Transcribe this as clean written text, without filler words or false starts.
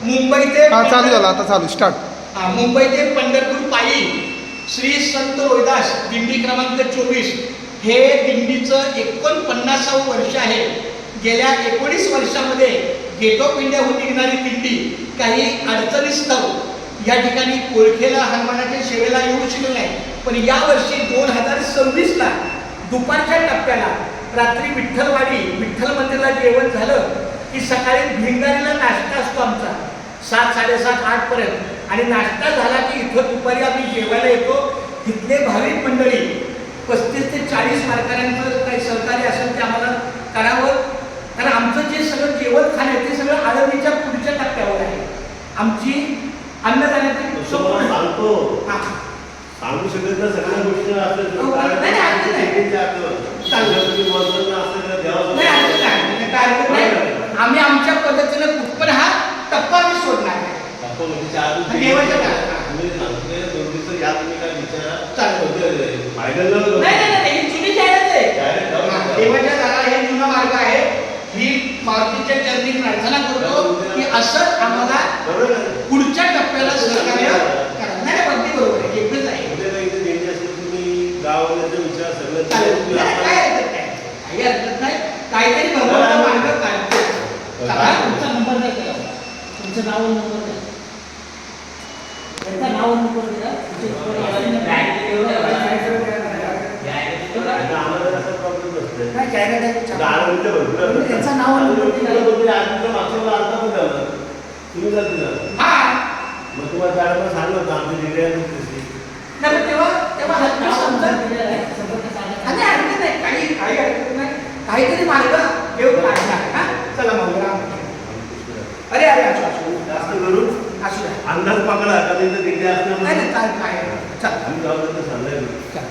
मुंबई ते चालू झाला, आता चालू स्टार्ट. मुंबई ते पंढरपूर पायी श्री संत रोहिदास दिंडी क्रमांक 24 हे दिंडीचं 49वं वर्ष आहे. गेल्या 19 वर्षामध्ये गेट ऑफ इंडियाहून निघणारी दिंडी काही अडचणीस्तव या ठिकाणी कोळखेला हनुमानाच्या सेवेला येऊ शकले नाही. पण यावर्षी 2026ला दुपारच्या टप्प्याला रात्री विठ्ठलवाडी विठ्ठल मंदिरला जेवण झालं की सकाळी भिंगारीला नाश्ता असतो आमचा 7, 7:30, 8 पर्यंत. आणि नाश्ता झाला की इथं दुपारी आम्ही जेवायला येतो. तिथले भाविक मंडळी 35 ते 40 वारकऱ्यांचं काही सहकार्य असेल ते आम्हाला करावं. कारण आमचं जे सगळं जेवण खाणं आहे ते सगळं आळवणीच्या पुढच्या टप्प्यावर आहे. आमची अन्नदानाची सांगू शकत ना सगळ्या गोष्टी आम्ही आमच्या पद्धतीनं कुठपण हा टप्पा आम्ही सोडणार नाही. देवाच्या दाराला हे जुना मार्ग आहे. ही मारुतीच्या चरणी प्रार्थना करतो की असंच आम्हाला पुढच्या टप्प्याला सहकार्य करा. नाही अगदी बरोबर आहे, एकच आहे. काही हरकत नाही. काहीतरी भगवानचा मार्ग काढतो. तुमचा नंबर नाही केला, तुमचं नाव नंबर नाही, त्यांचा नाव नंबर दिला. त्यांचा नाव नंबर काहीतरी मार्ग देव काढला. चला मग अरे अरे जास्त करून असू द्या. अंदाज पकडा का तिथे काय दिंडी असल्यामुळे काय चला आम्ही गावाला सांगायला